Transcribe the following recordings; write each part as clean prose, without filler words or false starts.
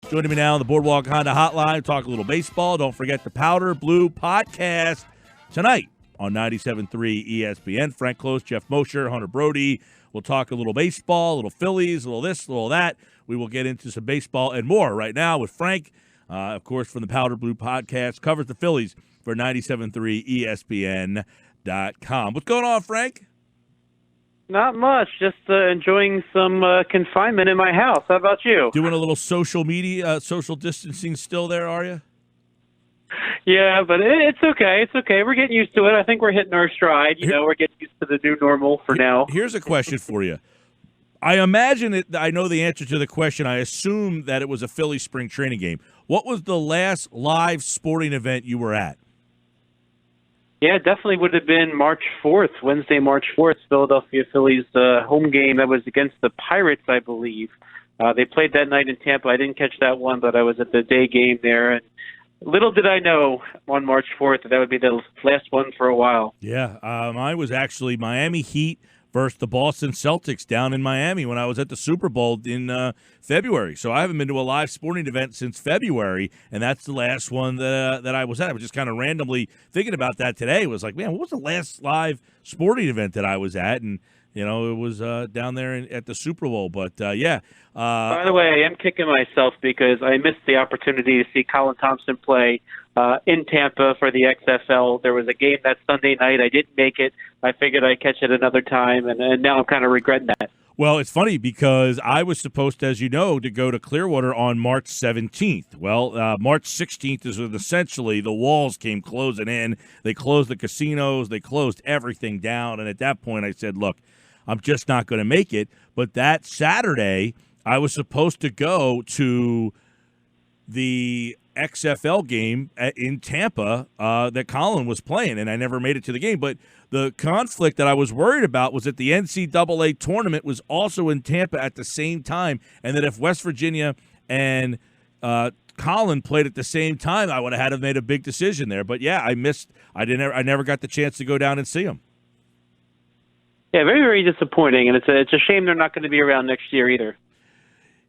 Joining me now on the Boardwalk Honda Hotline, talk a little baseball. Don't forget the Powder Blue podcast tonight on 97.3 ESPN. Frank Klose, Jeff Mosher, Hunter Brody. We'll talk a little baseball, a little Phillies, a little this, a little that. We will get into some baseball and more right now with Frank, of course, from the Powder Blue podcast, covers the Phillies for 97.3 ESPN.com. What's going on, Frank? Not much. Just enjoying some confinement in my house. How about you? Doing a little social distancing still there, are you? Yeah, but it's okay. It's okay. We're getting used to it. I think we're hitting our stride. We're getting used to the new normal for now. Here's a question for you. I imagine it. I know the answer to the question. I assume that it was a Phillies spring training game. What was the last live sporting event you were at? Yeah, it definitely would have been March 4th, Wednesday, March 4th, Philadelphia Phillies home game. That was against the Pirates, I believe. They played that night in Tampa. I didn't catch that one, but I was at the day game there. And little did I know on March 4th that would be the last one for a while. Yeah, I was actually Miami Heat versus the Boston Celtics down in Miami when I was at the Super Bowl in February. So I haven't been to a live sporting event since February, and that's the last one that I was at. I was just kind of randomly thinking about that today. It was like, man, what was the last live sporting event that I was at? And, it was down there at the Super Bowl. But, yeah. By the way, I am kicking myself because I missed the opportunity to see Colin Thompson play in Tampa for the XFL. There was a game that Sunday night. I didn't make it. I figured I'd catch it another time, and now I'm kind of regretting that. Well, it's funny because I was supposed to, as you know, to go to Clearwater on March 17th. Well, March 16th is when essentially the walls came closing in. They closed the casinos. They closed everything down. And at that point, I said, look, I'm just not going to make it. But that Saturday, I was supposed to go to the XFL game in Tampa that Colin was playing, and I never made it to the game. But the conflict that I was worried about was that the NCAA tournament was also in Tampa at the same time, and that if West Virginia and Colin played at the same time, I would have had to made a big decision there. But yeah, I never got the chance to go down and see him. Yeah, very, very disappointing, and it's a shame they're not going to be around next year either.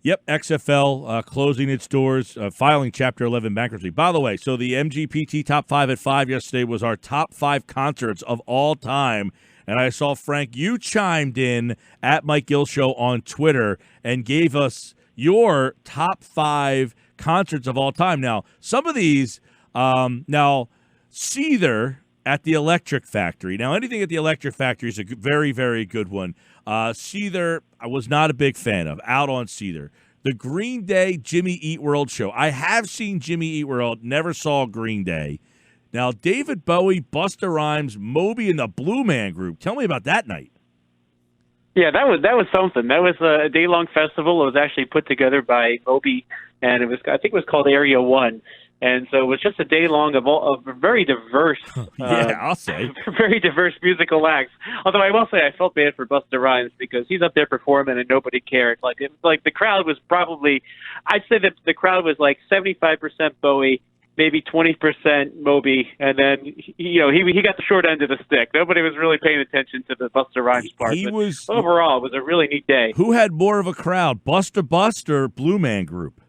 Yep, XFL closing its doors, filing Chapter 11 bankruptcy. By the way, so the MGPT Top 5 at 5 yesterday was our top 5 concerts of all time. And I saw, Frank, you chimed in at Mike Gill Show on Twitter and gave us your top 5 concerts of all time. Now, some of these, Seether at the Electric Factory. Now, anything at the Electric Factory is a very, very good one. Seether, I was not a big fan of. Out on Seether. The Green Day Jimmy Eat World show. I have seen Jimmy Eat World, never saw Green Day. Now, David Bowie, Busta Rhymes, Moby, and the Blue Man Group. Tell me about that night. Yeah, that was something. That was a day-long festival. It was actually put together by Moby, and I think it was called Area 1. And so it was just a day long of very diverse, I'll say, very diverse musical acts. Although I will say I felt bad for Busta Rhymes because he's up there performing and nobody cared. Like the crowd was probably, I'd say that the crowd was like 75% Bowie, maybe 20% Moby, and then he got the short end of the stick. Nobody was really paying attention to the Busta Rhymes part. Overall, it was a really neat day. Who had more of a crowd, Busta Bust or Blue Man Group?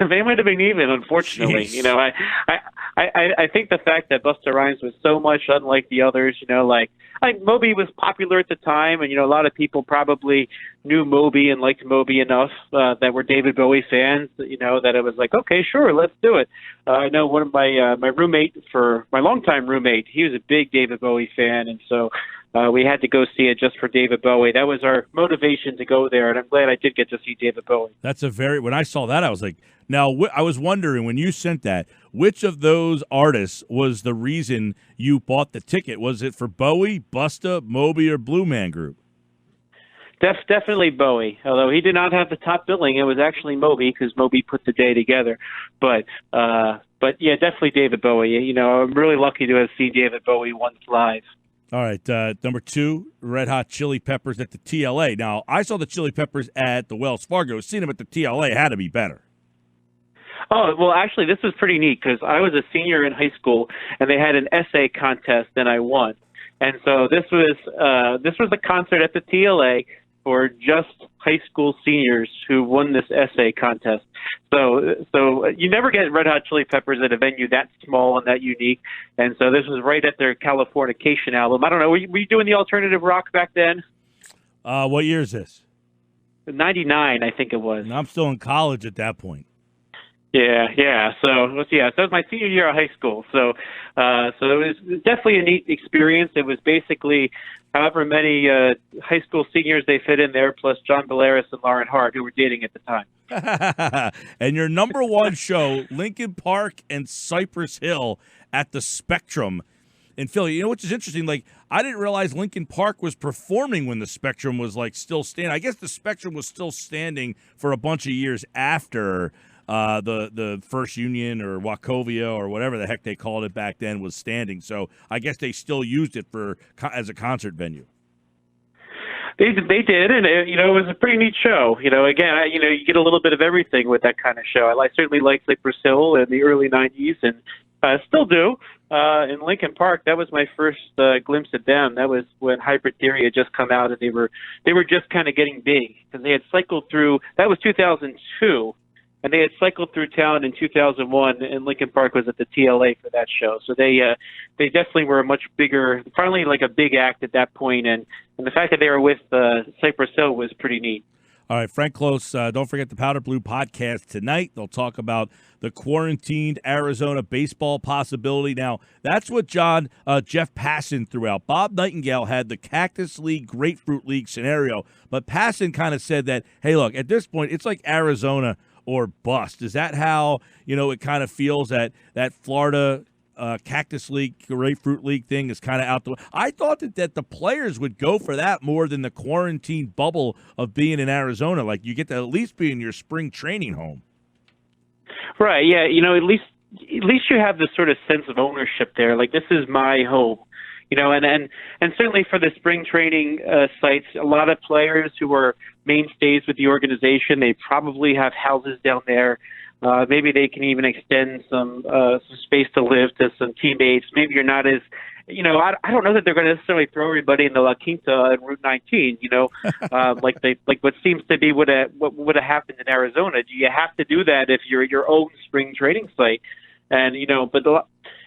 They might have been even, unfortunately. Jeez. I think the fact that Busta Rhymes was so much unlike the others, Moby was popular at the time, and a lot of people probably knew Moby and liked Moby enough that were David Bowie fans, that it was like, okay, sure, let's do it. I know one of my longtime roommate, he was a big David Bowie fan, and so we had to go see it just for David Bowie. That was our motivation to go there, and I'm glad I did get to see David Bowie. When I saw that, I was like, now, I was wondering when you sent that, which of those artists was the reason you bought the ticket? Was it for Bowie, Busta, Moby, or Blue Man Group? Definitely Bowie, although he did not have the top billing. It was actually Moby because Moby put the day together. But yeah, definitely David Bowie. I'm really lucky to have seen David Bowie once live. All right, number 2, Red Hot Chili Peppers at the TLA. Now, I saw the Chili Peppers at the Wells Fargo. Seeing them at the TLA had to be better. Oh, well, actually, this was pretty neat because I was a senior in high school, and they had an essay contest, and I won. And so this was a concert at the TLA for just high school seniors who won this essay contest. So you never get Red Hot Chili Peppers at a venue that small and that unique. And so this was right at their Californication album. I don't know. Were you doing the alternative rock back then? What year is this? 99, I think it was. I'm still in college at that point. Yeah. So that was my senior year of high school. So it was definitely a neat experience. It was basically however many high school seniors they fit in there, plus John Belaris and Lauren Hart, who were dating at the time. And your number one show, Lincoln Park and Cypress Hill at the Spectrum in Philly. You know, which is interesting. Like, I didn't realize Lincoln Park was performing when the Spectrum was like still standing. I guess the Spectrum was still standing for a bunch of years after the First Union or Wachovia or whatever the heck they called it back then was standing. So I guess they still used it as a concert venue. They did, and it was a pretty neat show. Again, you get a little bit of everything with that kind of show. I certainly liked Cypress Hill in the early '90s, and still do. In Lincoln Park, that was my first glimpse at them. That was when Hybrid Theory had just come out, and they were just kind of getting big because they had cycled through. That was 2002. And they had cycled through town in 2001, and Lincoln Park was at the TLA for that show. So they definitely were a much bigger, finally like a big act at that point, and the fact that they were with Cypress Hill was pretty neat. All right, Frank Klose, don't forget the Powder Blue podcast tonight. They'll talk about the quarantined Arizona baseball possibility. Now, that's what Jeff Passan threw out. Bob Nightingale had the Cactus League, Grapefruit League scenario, but Passan kind of said that, hey, look, at this point, it's like Arizona or bust. Is that how, it kind of feels that Florida Cactus League, Grapefruit League thing is kind of out the way? I thought that the players would go for that more than the quarantine bubble of being in Arizona. Like, you get to at least be in your spring training home. Right, yeah. At least you have this sort of sense of ownership there. Like, this is my home. And certainly for the spring training sites, a lot of players who are mainstays with the organization, they probably have houses down there. Maybe they can even extend some space to live to some teammates. Maybe you're not as, I don't know that they're going to necessarily throw everybody in the La Quinta and Route 19. Like what seems to be what would have happened in Arizona. Do you have to do that if you're your own spring training site? And but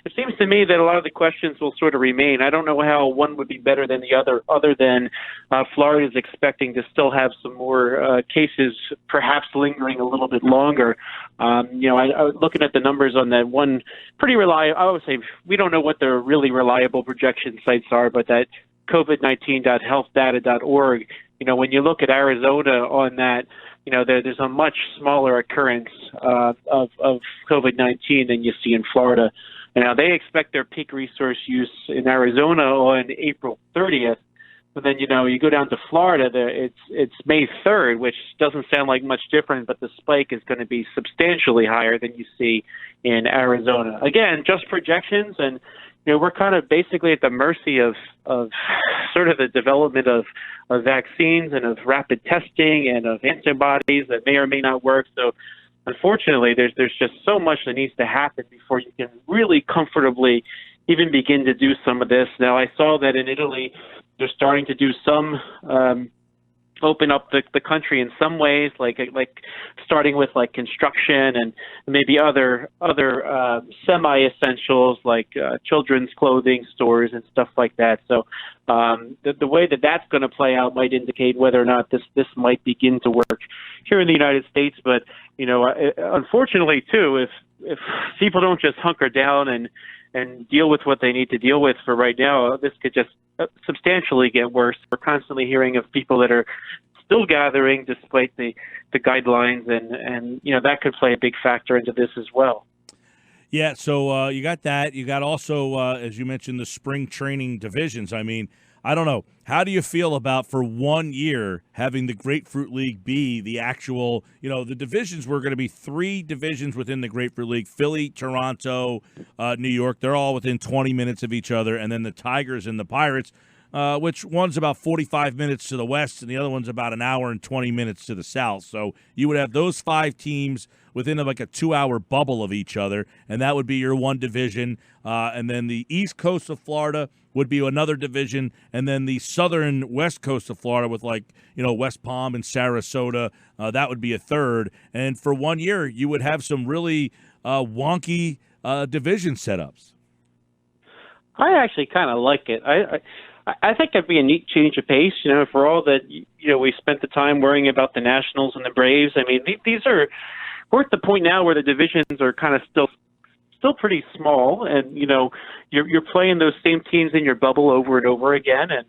it seems to me that a lot of the questions will sort of remain. I don't know how one would be better than the other than Florida is expecting to still have some more cases, perhaps lingering a little bit longer. I was looking at the numbers on that one pretty reliable. I would say we don't know what the really reliable projection sites are, but that COVID-19.healthdata.org. When you look at Arizona on that, there's a much smaller occurrence of COVID-19 than you see in Florida. Now, they expect their peak resource use in Arizona on April 30th, but then, you go down to Florida, it's May 3rd, which doesn't sound like much different, but the spike is going to be substantially higher than you see in Arizona. Again, just projections, and, we're kind of basically at the mercy of sort of the development of vaccines and of rapid testing and of antibodies that may or may not work. So, unfortunately, there's just so much that needs to happen before you can really comfortably even begin to do some of this. Now, I saw that in Italy, they're starting to do some open up the country in some ways, like starting with like construction and maybe other semi-essentials like children's clothing stores and stuff like that. So the way that that's going to play out might indicate whether or not this might begin to work here in the United States. But unfortunately too, if people don't just hunker down and deal with what they need to deal with for right now, this could just substantially get worse. We're constantly hearing of people that are still gathering despite the guidelines, and that could play a big factor into this as well. Yeah, so you got that. You got also, as you mentioned, the spring training divisions. I mean, I don't know. How do you feel about, for 1 year, having the Grapefruit League be the actual, the divisions were going to be 3 divisions within the Grapefruit League: Philly, Toronto, New York. They're all within 20 minutes of each other. And then the Tigers and the Pirates. which one's about 45 minutes to the west and the other one's about an hour and 20 minutes to the south. So you would have those 5 teams within like a 2-hour bubble of each other, and that would be your one division. And then the east coast of Florida would be another division, and then the southern west coast of Florida with West Palm and Sarasota, that would be a third. And for 1 year, you would have some really wonky division setups. I actually kind of like it. I think that'd be a neat change of pace. For all that we spent the time worrying about the Nationals and the Braves. I mean, we're at the point now where the divisions are kind of still pretty small, and you're playing those same teams in your bubble over and over again. And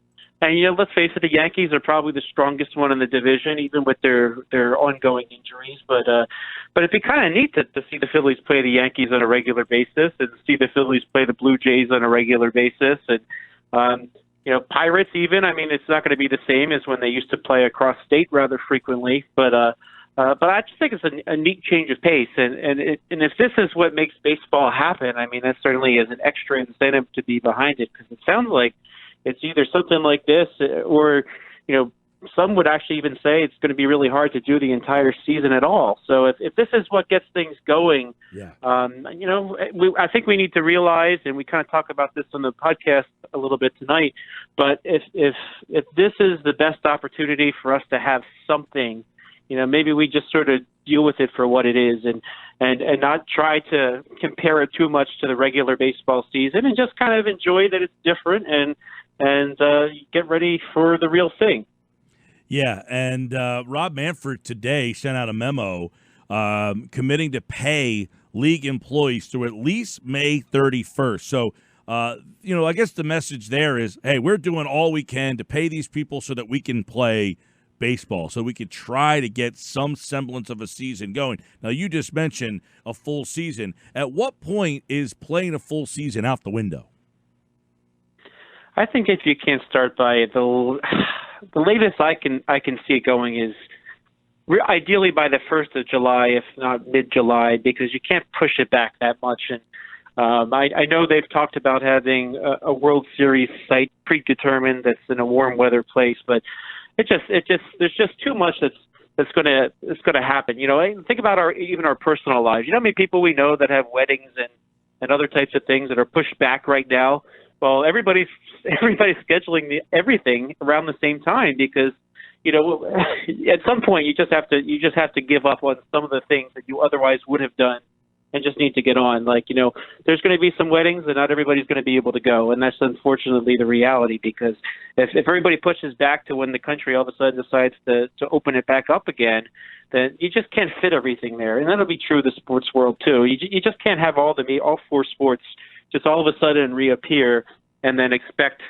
let's face it, the Yankees are probably the strongest one in the division, even with their ongoing injuries. But it'd be kind of neat to see the Phillies play the Yankees on a regular basis, and see the Phillies play the Blue Jays on a regular basis, and Pirates even. I mean, it's not going to be the same as when they used to play across state rather frequently, but I just think it's a neat change of pace, and if this is what makes baseball happen, I mean, that certainly is an extra incentive to be behind it, because it sounds like it's either something like this, or some would actually even say it's going to be really hard to do the entire season at all. So if this is what gets things going, I think we need to realize, and we kind of talk about this on the podcast a little bit tonight, but if this is the best opportunity for us to have something, maybe we just sort of deal with it for what it is, and not try to compare it too much to the regular baseball season, and just kind of enjoy that it's different, and get ready for the real thing. Yeah, and Rob Manfred today sent out a memo committing to pay league employees through at least May 31st. So, I guess the message there is, hey, we're doing all we can to pay these people so that we can play baseball, so we could try to get some semblance of a season going. Now, you just mentioned a full season. At what point is playing a full season out the window? I think if you can't start by the latest I can see it going is ideally by the 1st of July, if not mid-July, because you can't push it back that much. And I know they've talked about having a World Series site predetermined that's in a warm weather place, but there's just too much that's going to happen. Think about our personal lives. How many people we know that have weddings and other types of things that are pushed back right now? Well, everybody's scheduling everything around the same time, because at some point you just have to give up on some of the things that you otherwise would have done, and just need to get on. There's going to be some weddings, and not everybody's going to be able to go, and that's unfortunately the reality. Because if everybody pushes back to when the country all of a sudden decides to open it back up again, then you just can't fit everything there, and that'll be true of the sports world too. You just can't have all 4 sports just all of a sudden reappear and then expect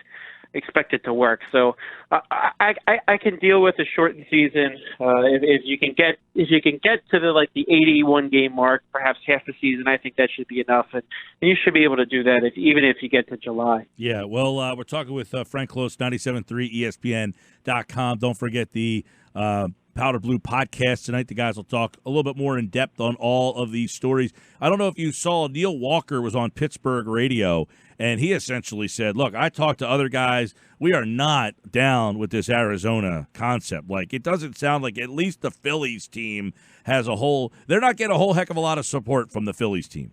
it to work. So I can deal with a shortened season if you can get to the 81 game mark, perhaps half the season. I think that should be enough, and you should be able to do that even if you get to July. Yeah, well, we're talking with Frank Klose, 97.3 ESPN.com. Don't forget the Powder Blue podcast tonight. The guys will talk a little bit more in depth on all of these stories. I don't know if you saw, Neil Walker was on Pittsburgh radio, and he essentially said, look, I talked to other guys. We are not down with this Arizona concept. It doesn't sound like at least the Phillies team has they're not getting a whole heck of a lot of support from the Phillies team.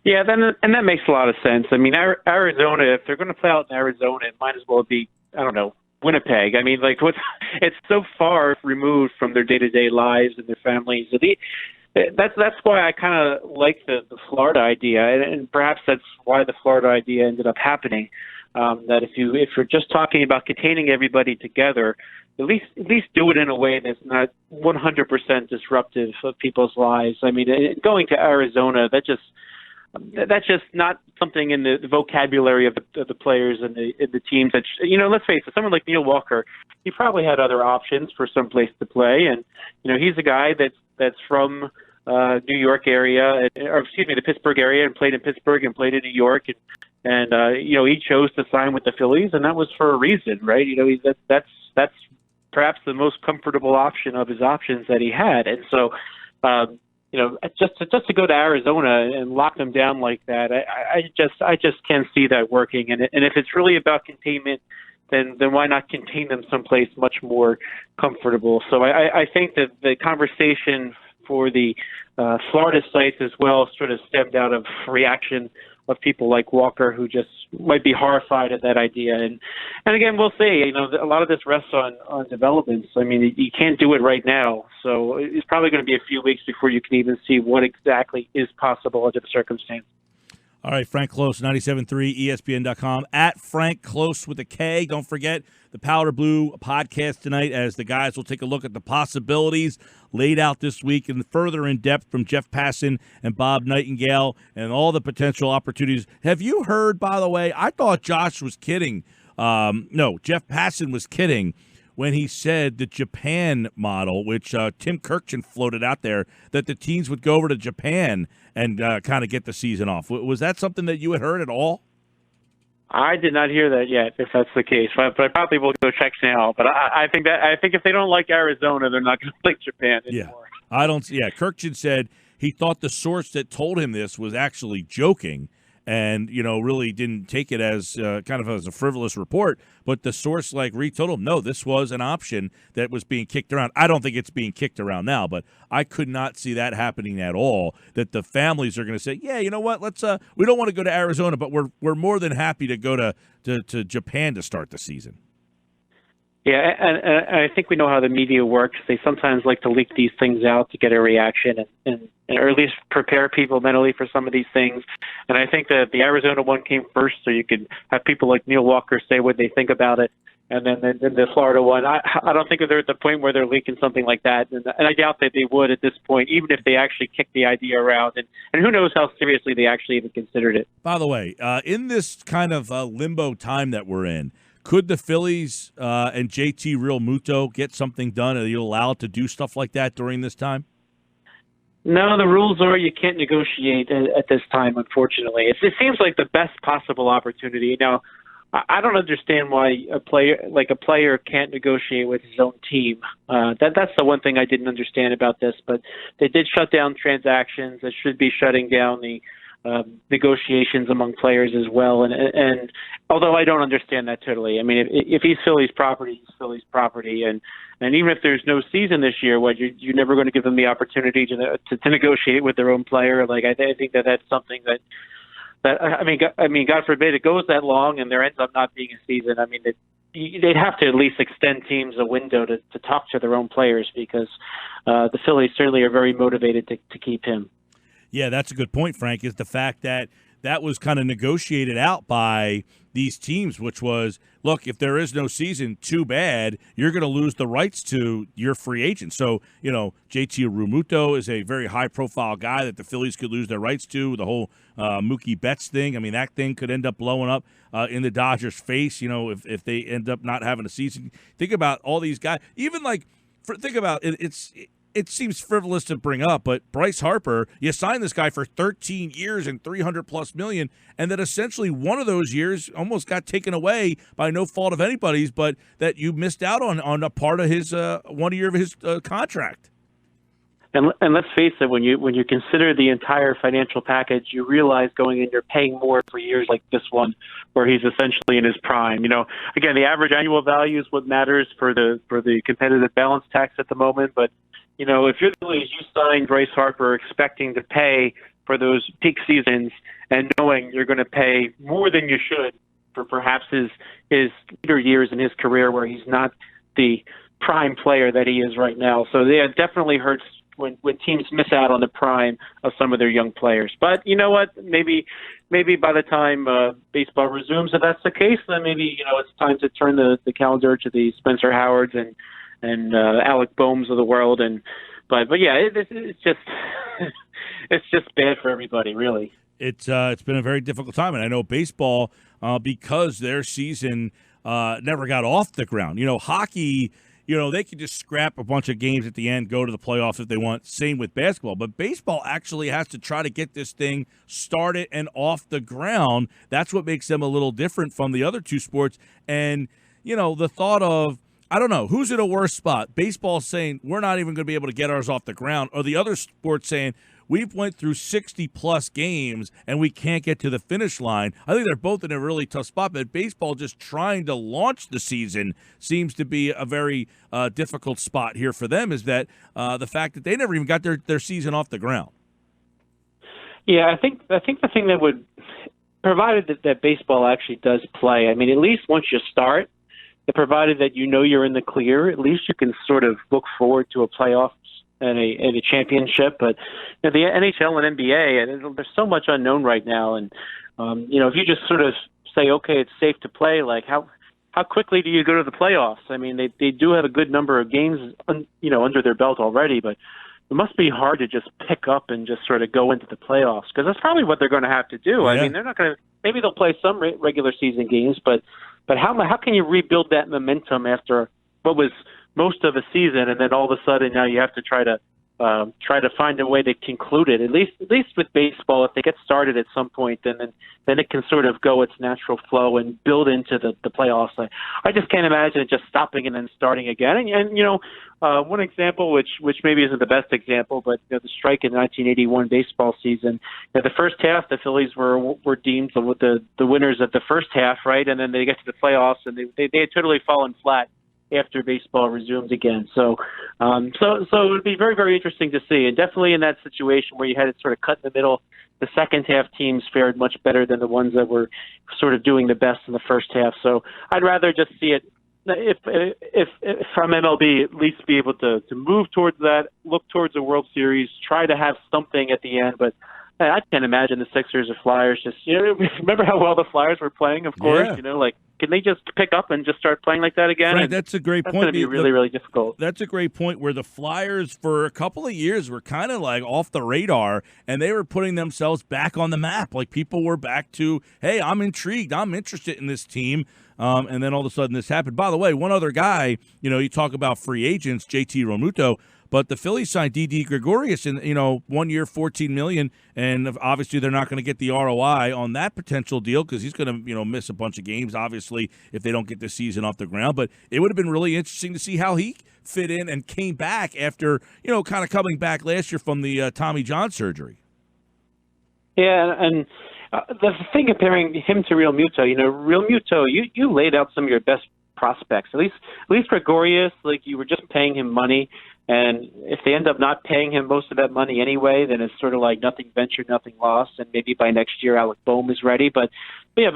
Yeah, and that makes a lot of sense. I mean, Arizona, if they're going to play out in Arizona, it might as well be, I don't know, Winnipeg. I mean, it's so far removed from their day-to-day lives and their families. That's why I kind of like the Florida idea, and perhaps that's why the Florida idea ended up happening. That if you're just talking about containing everybody together, at least do it in a way that's not 100% disruptive of people's lives. I mean, going to Arizona, that's just not something in the vocabulary of the players and the teams. That let's face it, someone like Neil Walker, he probably had other options for some place to play, and he's a guy that's from New York area, the Pittsburgh area, and played in Pittsburgh and played in New York, and he chose to sign with the Phillies, and that was for a reason, right? That's perhaps the most comfortable option of his options that he had, and so. just to go to Arizona and lock them down like that, I just can't see that working. And if it's really about containment, then why not contain them someplace much more comfortable? So I think that the conversation for the Florida sites as well sort of stemmed out of reaction of people like Walker, who just might be horrified at that idea. And again, we'll see. A lot of this rests on developments. I mean, you can't do it right now, so it's probably going to be a few weeks before you can even see what exactly is possible under the circumstance. All right, Frank Klose, 97.3 ESPN.com, at Frank Klose with a K. Don't forget the Powder Blue podcast tonight, as the guys will take a look at the possibilities laid out this week and further in depth from Jeff Passan and Bob Nightingale and all the potential opportunities. Have you heard, by the way, I thought Josh was kidding. No, Jeff Passan was kidding when he said the Japan model, which Tim Kirkchin floated out there, that the teams would go over to Japan and kind of get the season off. Was that something that you had heard at all? I did not hear that yet, if that's the case. But I probably will go check now. But I think if they don't like Arizona, they're not going to like Japan anymore. Yeah, Kirkchin said he thought the source that told him this was actually joking, and really didn't take it as kind of as a frivolous report. But the source told him, no, this was an option that was being kicked around. I don't think it's being kicked around now, but I could not see that happening at all, that the families are going to say, yeah, you know what, let's we don't want to go to Arizona, but we're more than happy to go to Japan to start the season. Yeah, and I think we know how the media works. They sometimes like to leak these things out to get a reaction and or at least prepare people mentally for some of these things. And I think that the Arizona one came first, so you could have people like Neil Walker say what they think about it. And then the Florida one, I don't think that they're at the point where they're leaking something like that. And I doubt that they would at this point, even if they actually kicked the idea around. And who knows how seriously they actually even considered it. By the way, in this kind of limbo time that we're in, could the Phillies and JT Realmuto get something done? Are you allowed to do stuff like that during this time? No, the rules are you can't negotiate at this time, unfortunately. It seems like the best possible opportunity. Now, I don't understand why a player can't negotiate with his own team. That's the one thing I didn't understand about this. But they did shut down transactions. They should be shutting down the negotiations among players as well. And although I don't understand that totally, I mean, if he's Phillies property, he's Phillies property. And even if there's no season this year, you're never going to give them the opportunity to negotiate with their own player. I think that's something that I mean, God forbid it goes that long and there ends up not being a season. I mean, they'd have to at least extend teams a window to talk to their own players, because the Phillies certainly are very motivated to keep him. Yeah, that's a good point, Frank, is the fact that was kind of negotiated out by these teams, which was, look, if there is no season, too bad, you're going to lose the rights to your free agent. So, JT Realmuto is a very high-profile guy that the Phillies could lose their rights to. The whole Mookie Betts thing, I mean, that thing could end up blowing up in the Dodgers' face, if they end up not having a season. Think about all these guys. Even think about it, it seems frivolous to bring up, but Bryce Harper, you signed this guy for 13 years and $300+ million, and that essentially one of those years almost got taken away by no fault of anybody's, but that you missed out on a part of his 1 year of his contract. And let's face it, when you consider the entire financial package, you realize going in you're paying more for years like this one, where he's essentially in his prime. Again, the average annual value is what matters for the competitive balance tax at the moment, but if you're the Phillies, you signed Bryce Harper expecting to pay for those peak seasons and knowing you're going to pay more than you should for perhaps his later years in his career where he's not the prime player that he is right now. So yeah, it definitely hurts when teams miss out on the prime of some of their young players. But you know what? Maybe by the time baseball resumes, if that's the case, then maybe it's time to turn the calendar to the Spencer Howards and Alec Boehms of the world, but yeah, it's just it's just bad for everybody, really. It's been a very difficult time, and I know baseball because their season never got off the ground. Hockey, they could just scrap a bunch of games at the end, go to the playoffs if they want. Same with basketball, but baseball actually has to try to get this thing started and off the ground. That's what makes them a little different from the other two sports, and the thought of I don't know. Who's in a worse spot? Baseball saying we're not even going to be able to get ours off the ground, or the other sports saying we've went through 60-plus games and we can't get to the finish line. I think they're both in a really tough spot, but baseball just trying to launch the season seems to be a very difficult spot here for them, is that the fact that they never even got their season off the ground. Yeah, I think the thing that would, provided that baseball actually does play, I mean, at least once you start, provided that you know you're in the clear, at least you can sort of look forward to a playoffs and a championship. But the NHL and NBA, there's so much unknown right now. And, if you just sort of say, okay, it's safe to play, like how quickly do you go to the playoffs? I mean, they do have a good number of games, under their belt already, but it must be hard to just pick up and just sort of go into the playoffs, because that's probably what they're going to have to do. Yeah. I mean, they're not going to, maybe they'll play some regular season games, but how can you rebuild that momentum after what was most of a season, and then all of a sudden now you have to try to find a way to conclude it? At least with baseball, if they get started at some point, then it can sort of go its natural flow and build into the playoffs. I just can't imagine it just stopping and then starting again. And one example, which maybe isn't the best example, but the strike in the 1981 baseball season. The first half, the Phillies were deemed the winners of the first half, right? And then they get to the playoffs, and they had totally fallen flat after baseball resumed again. So it would be very, very interesting to see. And definitely in that situation where you had it sort of cut in the middle, the second half teams fared much better than the ones that were sort of doing the best in the first half. So I'd rather just see it, if from MLB, at least be able to move towards that, look towards a World Series, try to have something at the end. But I can't imagine the Sixers or Flyers just, remember how well the Flyers were playing, of course, Yeah. Can they just pick up and just start playing like that again? Right, that's a great point. That's going to be really, really difficult. That's a great point, where the Flyers for a couple of years were kind of like off the radar, and they were putting themselves back on the map. Like, people were back to, hey, I'm intrigued, I'm interested in this team. And then all of a sudden this happened. By the way, one other guy, you talk about free agents, JT Realmuto, but the Phillies signed Didi Gregorius in, 1 year, $14 million, and obviously they're not going to get the ROI on that potential deal, because he's going to, miss a bunch of games, obviously, if they don't get the season off the ground. But it would have been really interesting to see how he fit in and came back after, kind of coming back last year from the Tommy John surgery. Yeah, and the thing comparing him to Realmuto, Realmuto, you laid out some of your best prospects. At least Gregorius, like, you were just paying him money. And if they end up not paying him most of that money anyway, then it's sort of like nothing ventured, nothing lost. And maybe by next year, Alec Boehm is ready. But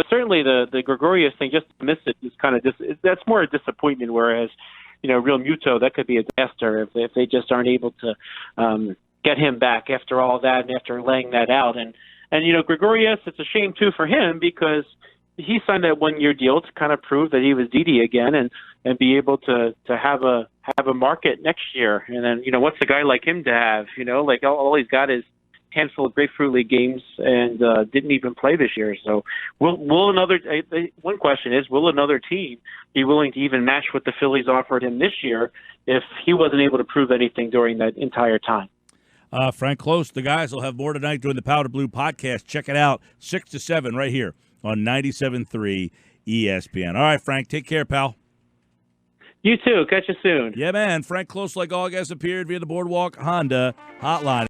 certainly the Gregorius thing, just to miss it, is kind of that's more a disappointment. Whereas, Realmuto, that could be a disaster if they just aren't able to get him back after all that and after laying that out. And Gregorius, it's a shame too for him, because he signed that 1 year deal to kind of prove that he was Didi again and be able to have a market next year. And then, what's a guy like him to have? Like, all he's got is a handful of Grapefruit League games and didn't even play this year. So one question is, will another team be willing to even match what the Phillies offered him this year if he wasn't able to prove anything during that entire time? Frank Klose, the guys will have more tonight doing the Powder Blue podcast. Check it out, 6 to 7 right here on 97.3 ESPN. All right, Frank, take care, pal. You too. Catch you soon. Yeah, man. Frank Klose, like all guys, appeared via the Boardwalk Honda hotline.